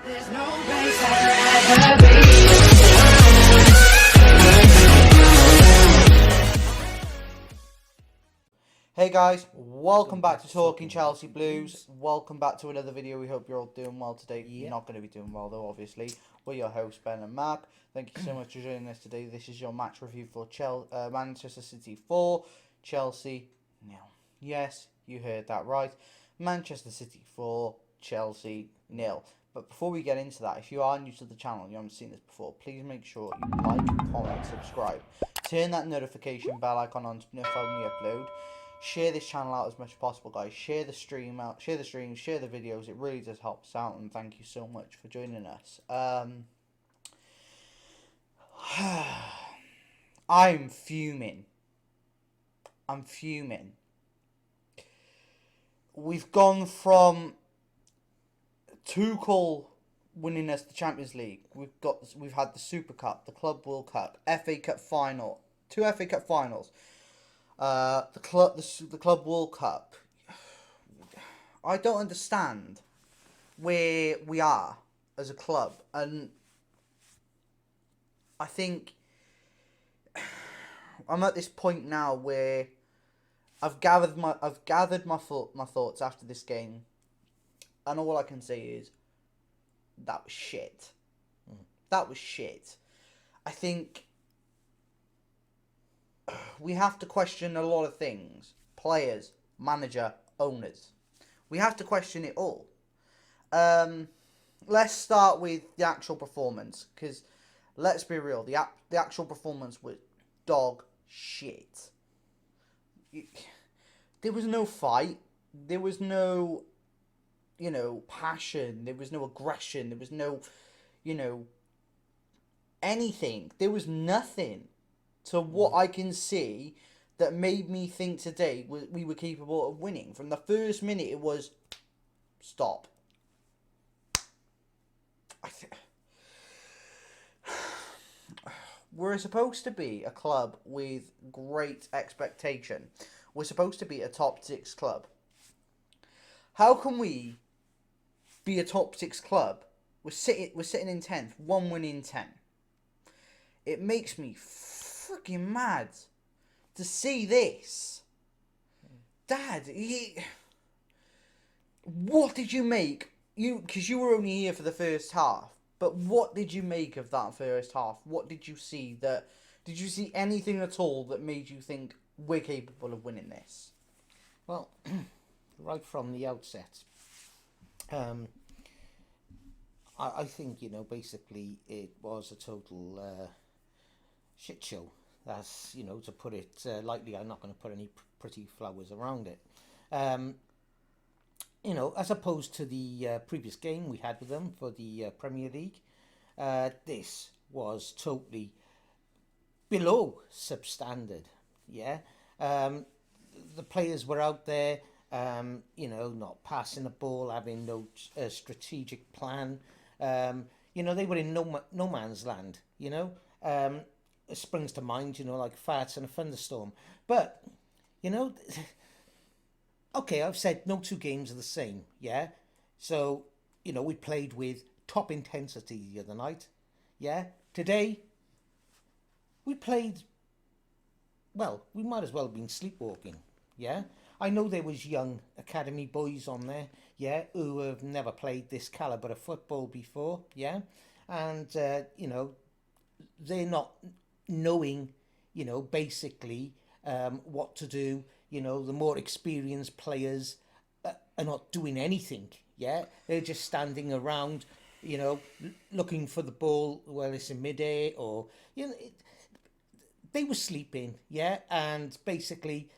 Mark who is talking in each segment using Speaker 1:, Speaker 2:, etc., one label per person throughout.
Speaker 1: There's no place I'd rather be.
Speaker 2: Hey guys, welcome back to Talking Chelsea Blues. Welcome back to another video. We hope you're all doing well today. You're not going to be doing well though, obviously. We're your hosts, Ben and Mark. Thank you so much for joining us today. This is your match review for Manchester City 4, Chelsea 0. Yes, you heard that right. Manchester City 4, Chelsea 0. But before we get into that, if you are new to the channel and you haven't seen this before, please make sure you like, comment, subscribe. Turn that notification bell icon on to notify when we upload. Share this channel out as much as possible, guys. Share the stream out, share the streams, share the videos. It really does help us out, and thank you so much for joining us. I'm fuming. We've gone from Tuchel winning us the Champions League. We've had the Super Cup, the Club World Cup, FA Cup final, 2 FA Cup finals. The Club World Cup. I don't understand where we are as a club, and I think I'm at this point now where I've gathered my thoughts after this game, and all I can say is that was shit. That was shit. I think we have to question a lot of things. Players, manager, owners. We have to question it all. Let's start with the actual performance, because let's be real, the actual performance was dog shit. There was no fight. There was no, passion. There was no aggression. There was no, anything. There was nothing to what I can see that made me think today we were capable of winning. From the first minute, it was stop. We're supposed to be a club with great expectation. We're supposed to be a top 6 club. How can we be a top 6 club? We're sitting in 10th, 1 win in 10. It makes me freaking mad to see this. Dad, what did you make? Because you were only here for the first half. But what did you make of that first half? What did you see? Did you see anything at all that made you think we're capable of winning this?
Speaker 3: Well, right from the outset, I think, basically it was a total shit show. That's, to put it lightly. I'm not going to put any pretty flowers around it. As opposed to the previous game we had with them for the Premier League, this was totally below substandard. Yeah, the players were out there, not passing the ball, having no strategic plan. They were in no man's land. It springs to mind, like farts in a thunderstorm. But, okay, I've said no 2 games are the same, yeah? So, we played with top intensity the other night, yeah? Today, we played, well, we might as well have been sleepwalking, yeah? I know there was young academy boys on there, yeah, who have never played this calibre of football before, yeah? And, they're not knowing, basically what to do. The more experienced players are not doing anything, yeah? They're just standing around, looking for the ball while it's in midair, or, they were sleeping, yeah? And basically,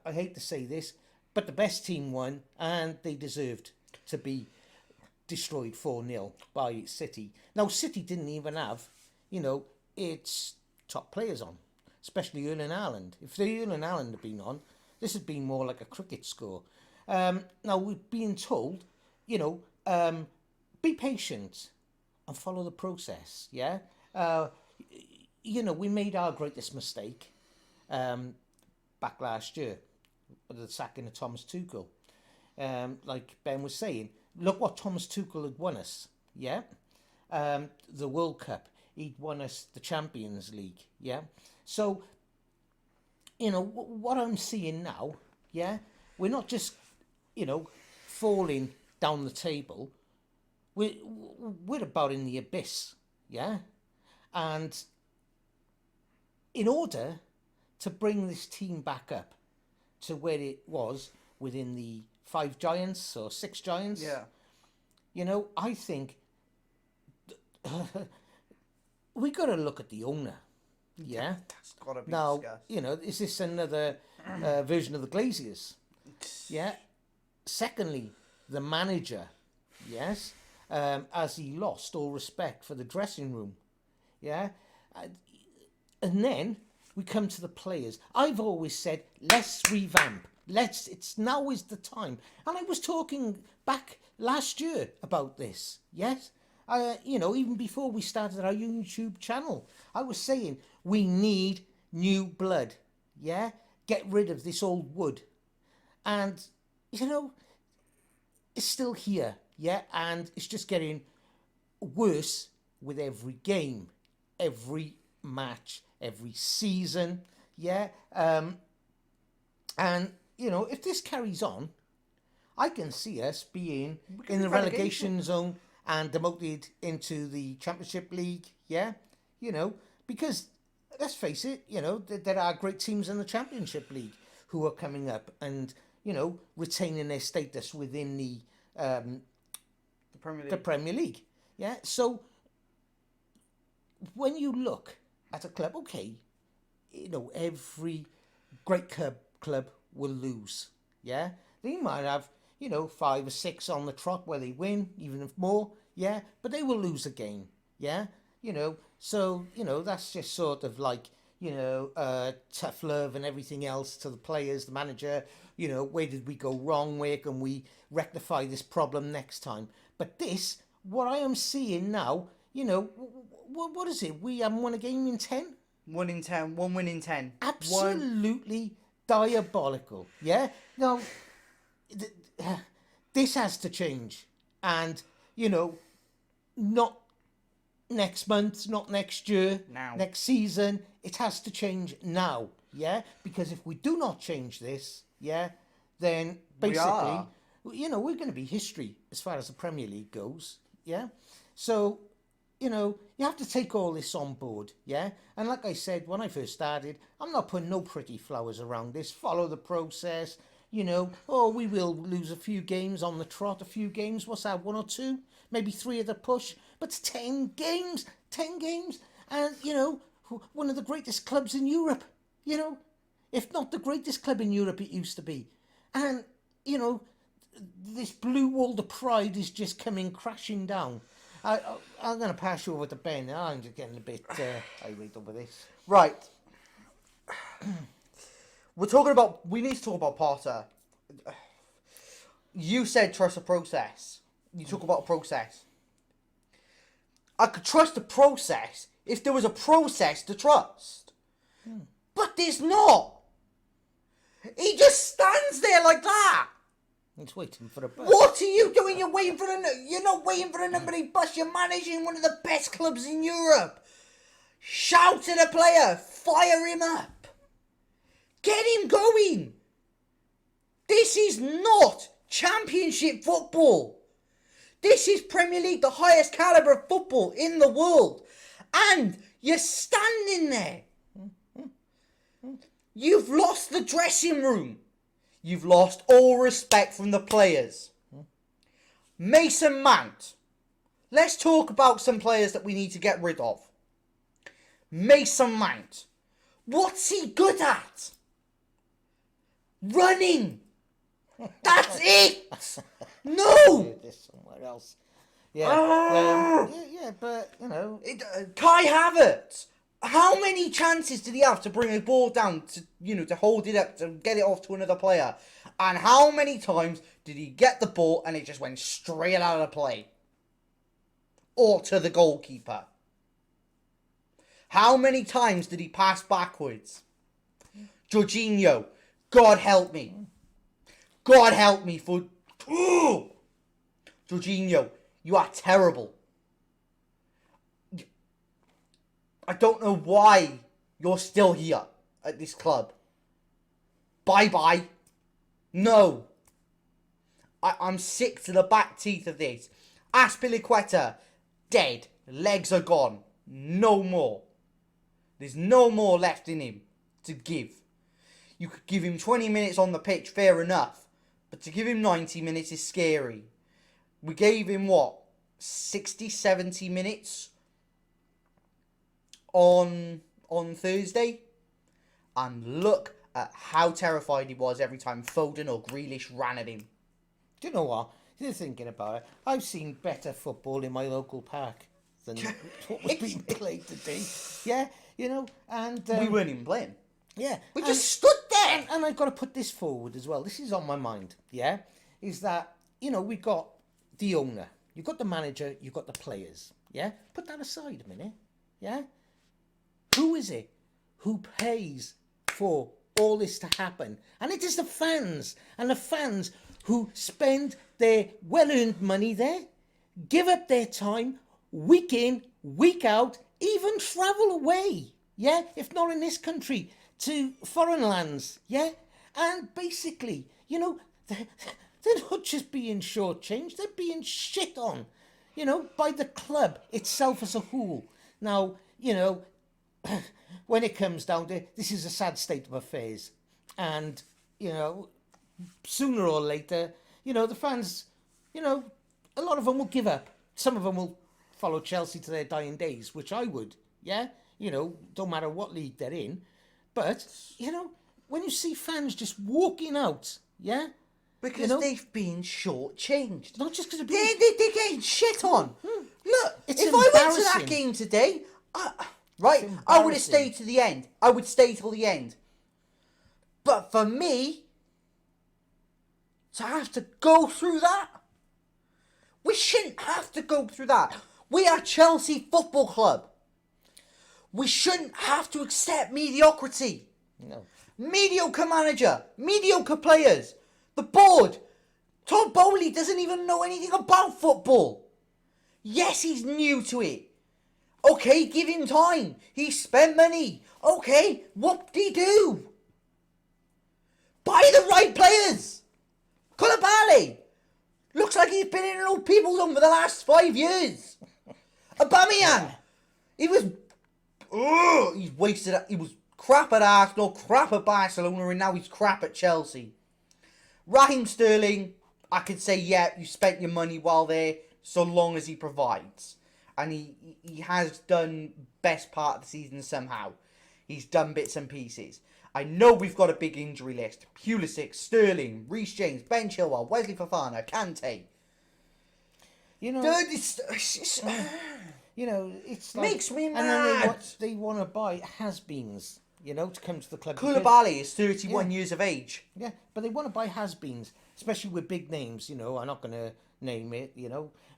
Speaker 3: I hate to say this, but the best team won, and they deserved to be destroyed 4-0 by City. Now, City didn't even have, its top players on, especially Erling Haaland. If the Erling Haaland had been on, this had been more like a cricket score. Now, we're being told, be patient and follow the process, yeah? We made our greatest mistake back last year with the sacking of Thomas Tuchel. Like Ben was saying, look what Thomas Tuchel had won us, yeah? The World Cup. He'd won us the Champions League, yeah? So, you know, what I'm seeing now, yeah? We're not just, you know, falling down the table. We're about in the abyss, yeah? And in order to bring this team back up to where it was within the 5 giants or 6 giants,
Speaker 2: Yeah.
Speaker 3: you know, I think we got to look at the owner, yeah?
Speaker 2: That's got to be
Speaker 3: Now,
Speaker 2: discussed.
Speaker 3: you know, is this another version of the Glaziers? Yeah. Secondly, the manager, yes, as he lost all respect for the dressing room, yeah. And then we come to the players. I've always said, let's revamp. Now is the time. And I was talking back last year about this, yes. You know, even before we started our YouTube channel, I was saying we need new blood, yeah. Get rid of this old wood. And, you know, it's still here, yeah, and it's just getting worse with every game, every match, every season, yeah. And, you know, if this carries on, I can see us being in the relegation zone and demoted into the Championship League, yeah, you know, because let's face it, you know, there are great teams in the Championship League who are coming up and, you know, retaining their status within the
Speaker 2: Premier League.
Speaker 3: Premier League. Yeah. So when you look at a club, okay, you know, every great club will lose. Yeah. They might have, you know, 5 or 6 on the trot where they win, even if more. Yeah. But they will lose a game. Yeah. You know, so, you know, that's just sort of like, you know, tough love and everything else to the players, the manager, you know, where did we go wrong? Where can we rectify this problem next time? But this, what I am seeing now, you know, what is it? We haven't won a game in 10?
Speaker 2: 1 in 10, 1 win in 10.
Speaker 3: Absolutely diabolical. Yeah? Now, this has to change. And, you know, not next month, not next year,
Speaker 2: Now.
Speaker 3: next season. It has to change now, yeah? Because if we do not change this, yeah, then basically, you know, we're going to be history as far as the Premier League goes, yeah? So, you know, you have to take all this on board, yeah? And like I said, when I first started, I'm not putting no pretty flowers around this. Follow the process, you know. Oh, we will lose a few games on the trot, a few games. What's that, 1 or 2? Maybe 3 at the push. But it's 10 games. 10 games. And, you know, one of the greatest clubs in Europe, you know. If not the greatest club in Europe it used to be. And, you know, this blue wall of pride is just coming crashing down. I'm going to pass you over to Ben. I'm just getting a bit irate over this.
Speaker 2: Right. We need to talk about Potter. You said trust the process. You talk about a process. I could trust the process if there was a process to trust. But there's not. He just stands there like that.
Speaker 3: He's waiting for a bus.
Speaker 2: What are you doing? You're not waiting for a number bus. You're managing one of the best clubs in Europe. Shout at a player. Fire him up. Get him going. This is not Championship football. This is Premier League, the highest calibre of football in the world. And you're standing there. You've lost the dressing room. You've lost all respect from the players. Mason Mount. Let's talk about some players that we need to get rid of. Mason Mount. What's he good at? Running. That's it. No.
Speaker 3: This somewhere else. Yeah. Yeah, but, you know.
Speaker 2: Kai Havertz. How many chances did he have to bring a ball down to hold it up, to get it off to another player? And how many times did he get the ball and it just went straight out of play? Or to the goalkeeper? How many times did he pass backwards? Jorginho, God help me. God help me for... Jorginho, you are terrible. I don't know why you're still here at this club. Bye-bye. No. I'm sick to the back teeth of this. Azpilicueta, dead. Legs are gone. No more. There's no more left in him to give. You could give him 20 minutes on the pitch, fair enough. But to give him 90 minutes is scary. We gave him, 60, 70 minutes on Thursday? And look at how terrified he was every time Foden or Grealish ran at him.
Speaker 3: Do you know what? You're thinking about it. I've seen better football in my local park than what was being played today. Yeah, and...
Speaker 2: We weren't even playing.
Speaker 3: Yeah.
Speaker 2: We just stood there.
Speaker 3: And I've got to put this forward as well. This is on my mind, yeah? Is that, we've got the owner. You've got the manager. You've got the players, yeah? Put that aside a minute, yeah? Who is it who pays for all this to happen? And it is the fans. And the fans who spend their well-earned money there, give up their time, week in, week out, even travel away, yeah? If not in this country, to foreign lands, yeah? And basically, they're not just being shortchanged, they're being shit on, by the club itself as a whole. Now, when it comes down to it, this is a sad state of affairs. And, sooner or later, the fans, a lot of them will give up. Some of them will follow Chelsea to their dying days, which I would, yeah? Don't matter what league they're in. But, when you see fans just walking out, yeah?
Speaker 2: Because they've been shortchanged.
Speaker 3: Not just because
Speaker 2: they're getting shit on. Look,
Speaker 3: It's
Speaker 2: if I went to that
Speaker 3: embarrassing.
Speaker 2: game today, I would have stayed to the end. I would stay till the end. But for me, to have to go through that, we shouldn't have to go through that. We are Chelsea Football Club. We shouldn't have to accept mediocrity.
Speaker 3: No.
Speaker 2: Mediocre manager, mediocre players, the board. Todd Bowley doesn't even know anything about football. Yes, he's new to it. Okay, give him time. He spent money. Okay, whoop-de-doo. Buy the right players. Koulibaly. Looks like he's been in an old people's home for the last 5 years. Aubameyang. He was... he's wasted... He was crap at Arsenal, crap at Barcelona, and now he's crap at Chelsea. Raheem Sterling, I could say, yeah, you spent your money while there, so long as he provides. And he has done best part of the season somehow. He's done bits and pieces. I know we've got a big injury list. Pulisic, Sterling, Reece James, Ben Chilwell, Wesley Fofana, Kante. Dude, it's
Speaker 3: it's like,
Speaker 2: makes me
Speaker 3: and then
Speaker 2: mad.
Speaker 3: they want to buy has-beens, to come to the club.
Speaker 2: Koulibaly is 31 years of age.
Speaker 3: Yeah, but they want to buy has-beens, especially with big names. I'm not going to name it,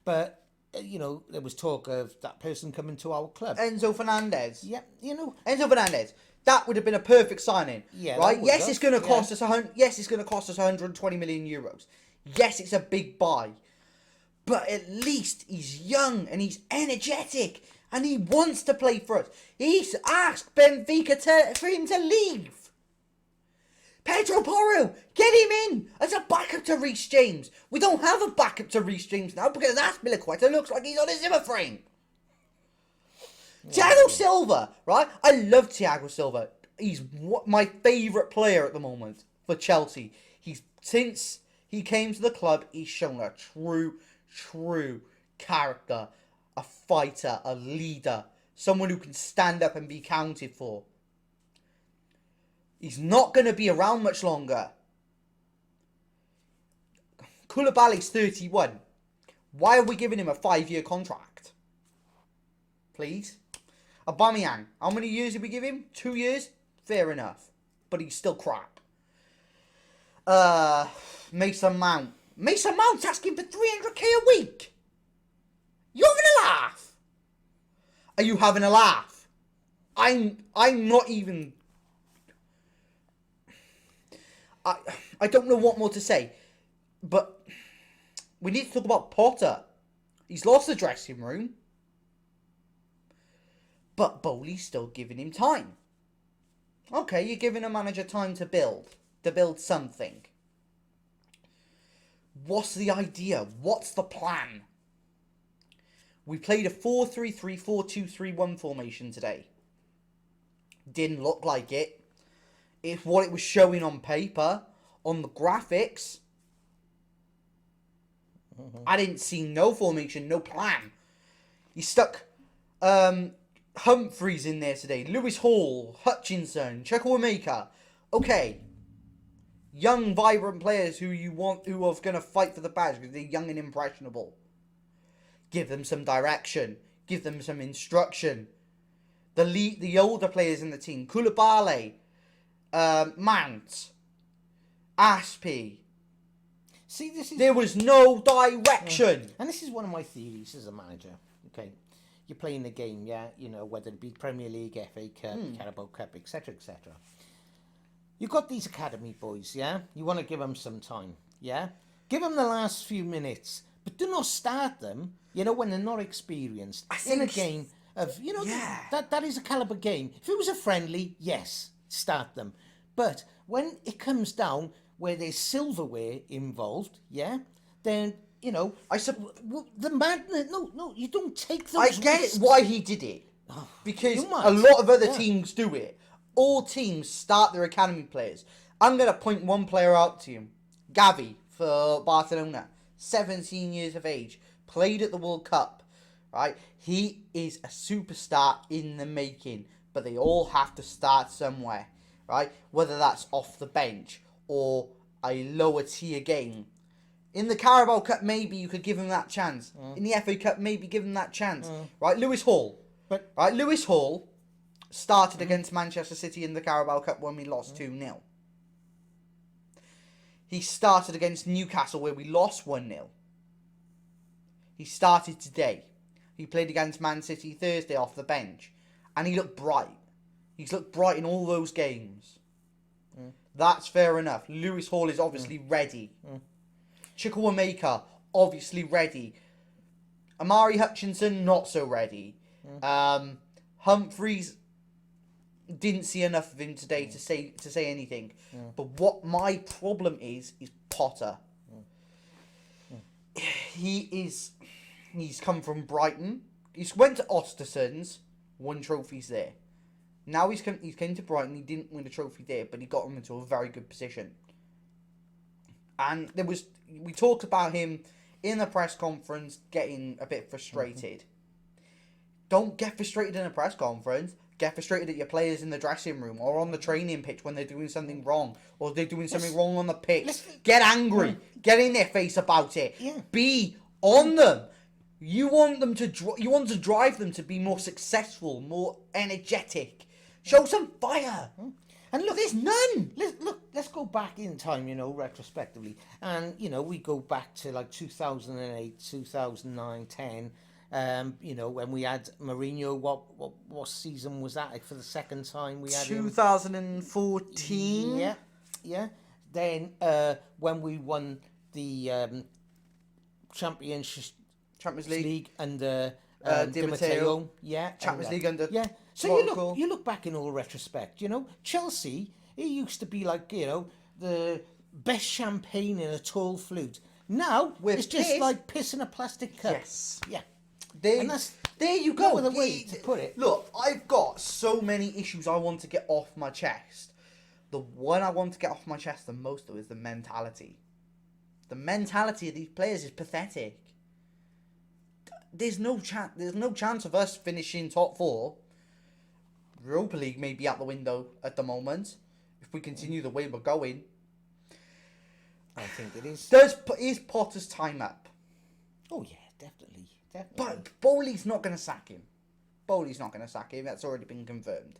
Speaker 3: but there was talk of that person coming to our club.
Speaker 2: Enzo Fernandez.
Speaker 3: Yeah,
Speaker 2: Enzo Fernandez. That would have been a perfect signing.
Speaker 3: Yeah,
Speaker 2: right. Yes,
Speaker 3: have.
Speaker 2: it's going to cost
Speaker 3: Yeah.
Speaker 2: us. Yes, it's going to cost us 120 million euros. Yes, it's a big buy, but at least he's young and he's energetic and he wants to play for us. He's asked Benfica for him to leave. Pedro Porro, get him in as a backup to Reece James. We don't have a backup to Reece James now because Azpilicueta looks like he's on a Zimmer frame. Thiago Silva, right? I love Thiago Silva. He's my favourite player at the moment for Chelsea. Since he came to the club, he's shown a true character, a fighter, a leader, someone who can stand up and be counted for. He's not going to be around much longer. Koulibaly's 31. Why are we giving him a 5-year contract? Please? Aubameyang, how many years did we give him? 2 years? Fair enough. But he's still crap. Mason Mount. Mason Mount's asking for 300k a week. You having a laugh? Are you having a laugh? I'm not even... I don't know what more to say. But we need to talk about Potter. He's lost the dressing room, but Bowley's still giving him time. Okay, you're giving a manager time to build something. What's the idea? What's the plan? We played a 4-3-3, 4-2-3-1 formation today. Didn't look like it. It's what it was showing on paper, on the graphics. I didn't see no formation, no plan. You stuck Humphreys in there today. Lewis Hall, Hutchinson, Chukwuemeka. Okay. Young, vibrant players who are going to fight for the badge because they're young and impressionable. Give them some direction. Give them some instruction. The older players in the team. Koulibaly, Mant, Aspie.
Speaker 3: See,
Speaker 2: There was no direction.
Speaker 3: And this is one of my theories as a manager. Okay, you're playing the game, yeah. You know, whether it be Premier League, FA Cup, Carabao Cup, etc., etc. You've got these academy boys, yeah. You want to give them some time, yeah. Give them the last few minutes, but do not start them. You know, when they're not experienced in a game of, you know, that is a caliber game. If it was a friendly, yes, start them. But when it comes down where there's silverware involved, yeah, then, you know, the madness. No, you don't take those
Speaker 2: I get
Speaker 3: risks.
Speaker 2: why he did it. Because
Speaker 3: You might.
Speaker 2: a lot of other teams do it. All teams start their academy players. I'm going to point one player out to you. Gavi for Barcelona. 17 years of age. Played at the World Cup. Right? He is a superstar in the making. But they all have to start somewhere. Right? Whether that's off the bench or a lower tier game. In the Carabao Cup, maybe you could give him that chance. In the FA Cup, maybe give him that chance. Right? Lewis Hall. Lewis Hall started against Manchester City in the Carabao Cup when we lost 2-0. He started against Newcastle where we lost 1-0. He started today. He played against Man City Thursday off the bench. And he looked bright. He's looked bright in all those games. That's fair enough. Lewis Hall is obviously ready. Chukwuemeka, obviously ready. Amari Hutchinson, not so ready. Humphreys, didn't see enough of him today to say anything. But what my problem is Potter. He's come from Brighton. He's went to Ostersund's, won trophies there. Now he came to Brighton. He didn't win a trophy there, but he got him into a very good position. And we talked about him in the press conference getting a bit frustrated. Don't get frustrated in a press conference. Get frustrated at your players in the dressing room or on the training pitch when they're doing something wrong or they're doing something wrong on the pitch. Get angry. Get in their face about it. Be on them. You want to drive them to be more successful, more energetic. Show some fire.
Speaker 3: And look,
Speaker 2: there's none.
Speaker 3: Let's go back in time, you know, retrospectively. And, you know, we go back to like 2008, 2009, 10. You know, when we had Mourinho, what season was that? Like, for the second time we had
Speaker 2: 2014.
Speaker 3: Yeah. Then when we won the Champions League under Di Matteo.
Speaker 2: Champions League under
Speaker 3: So you look back in all retrospect, you know, Chelsea, it used to be like, you know, the best champagne in a tall flute. Now it's just like piss in a plastic cup.
Speaker 2: Yes.
Speaker 3: Yeah.
Speaker 2: There you go.
Speaker 3: No other way to put it.
Speaker 2: Look, I've got so many issues I want to get off my chest. The one I want to get off my chest the most, though, is the mentality. The mentality of these players is pathetic. There's no chance of us finishing top 4. Europa League may be out the window at the moment if we continue the way we're going.
Speaker 3: I think it is.
Speaker 2: Is Potter's time up?
Speaker 3: Oh yeah, definitely.
Speaker 2: But Bowley's not going to sack him. That's already been confirmed.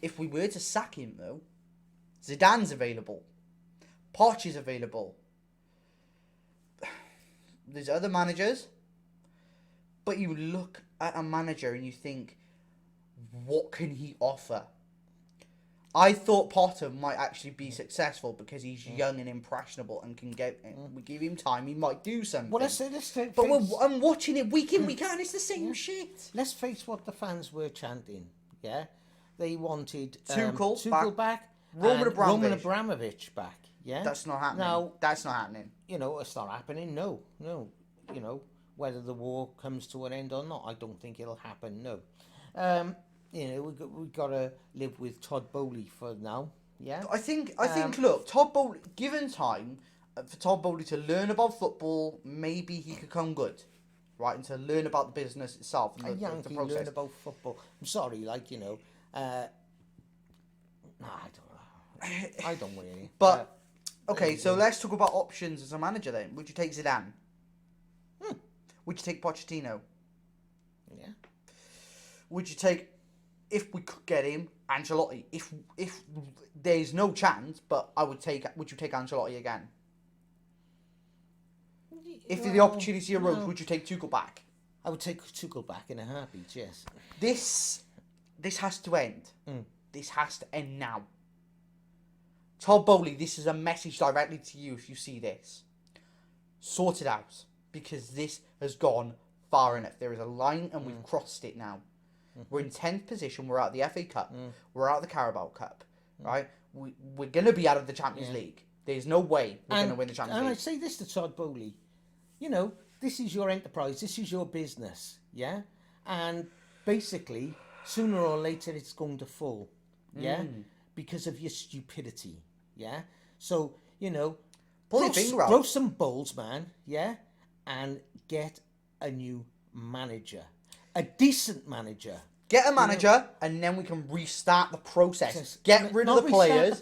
Speaker 2: If we were to sack him, though, Zidane's available. Poch is available. There's other managers. But you look at a manager and you think, what can he offer? I thought Potter might actually be successful because he's young and impressionable and can get. We give him time, he might do something.
Speaker 3: Well, let's face,
Speaker 2: but I'm watching it week in, week out, and it's the same shit.
Speaker 3: let's face what the fans were chanting. Yeah, they wanted
Speaker 2: Tuchel
Speaker 3: back,
Speaker 2: Roman
Speaker 3: and
Speaker 2: Abramovich.
Speaker 3: Roman Abramovich back. Yeah,
Speaker 2: That's not happening.
Speaker 3: Now,
Speaker 2: That's not happening.
Speaker 3: you know, it's not happening. No. You know, whether the war comes to an end or not, I don't think it'll happen. No. You know, we got to live with Todd Bowley for now. Yeah.
Speaker 2: I think. Look, Todd Bowley. Given time for Todd Bowley to learn about football, maybe he could come good, right? And to learn about the business itself and
Speaker 3: A
Speaker 2: the
Speaker 3: Yankee
Speaker 2: process.
Speaker 3: learn about football. I'm sorry, like, you know, nah, I don't really.
Speaker 2: But okay, so let's talk about options as a manager then. Would you take Zidane? Would you take Pochettino?
Speaker 3: Yeah.
Speaker 2: Would you take, if we could get him, Ancelotti? If there's no chance, but I would take. Would you take Ancelotti again? If the opportunity arose,
Speaker 3: no.
Speaker 2: would you take Tuchel back?
Speaker 3: I would take Tuchel back in a heartbeat. Yes.
Speaker 2: This has to end. This has to end now. Todd Bowley, this is a message directly to you if you see this. Sort it out. Because this has gone far enough. There is a line and we've crossed it now. We're in 10th position. We're out of the FA Cup. We're out of the Carabao Cup. Right? We're going to be out of the Champions League. There's no way we're going to win the Champions
Speaker 3: And
Speaker 2: League.
Speaker 3: I say this to Todd Bowley. You know, this is your enterprise. This is your business. Yeah? And basically, sooner or later, it's going to fall. Yeah? Because of your stupidity. Yeah? So, you know,
Speaker 2: Pull your finger out.
Speaker 3: grow some balls, man. Yeah? And get a new manager. A decent manager.
Speaker 2: Get a manager and then we can restart the process. Get rid of
Speaker 3: Not
Speaker 2: the
Speaker 3: restart
Speaker 2: players.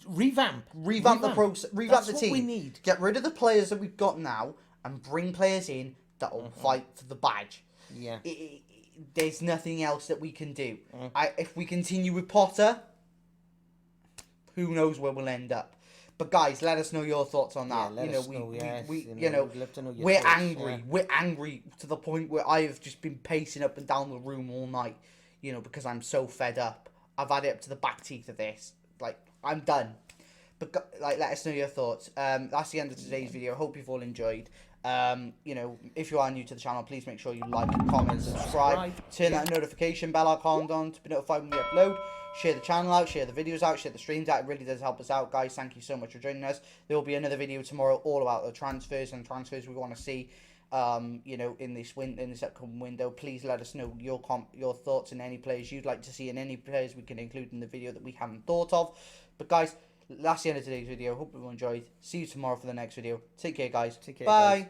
Speaker 3: Revamp
Speaker 2: Revamp the process. Revamp
Speaker 3: That's
Speaker 2: the team.
Speaker 3: what we need.
Speaker 2: Get rid of the players that we've got now and bring players in that will fight for the badge.
Speaker 3: Yeah.
Speaker 2: There's nothing else that we can do. If we continue with Potter, who knows where we'll end up. But guys, let us know your thoughts on that.
Speaker 3: let
Speaker 2: you know,
Speaker 3: us know, yes.
Speaker 2: we'd
Speaker 3: We'd love to know your
Speaker 2: we're
Speaker 3: thoughts,
Speaker 2: angry.
Speaker 3: yeah.
Speaker 2: We're angry to the point where I've just been pacing up and down the room all night. You know, because I'm so fed up. I've had it up to the back teeth of this. Like, I'm done. But like, let us know your thoughts. That's the end of today's video. Hope you've all enjoyed. You know, if you are new to the channel, please make sure you like, comment, subscribe, turn that notification bell icon on to be notified when we upload. Share the channel out, share the videos out, share the streams out. It really does help us out, guys. Thank you so much for joining us. There will be another video tomorrow all about the transfers and transfers we want to see. You know, in this upcoming window. Please let us know your thoughts and any players you'd like to see and any players we can include in the video that we haven't thought of. But guys, that's the end of today's video. Hope you all enjoyed. See you tomorrow for the next video. Take care, guys.
Speaker 3: Take care,
Speaker 2: Bye.
Speaker 3: guys.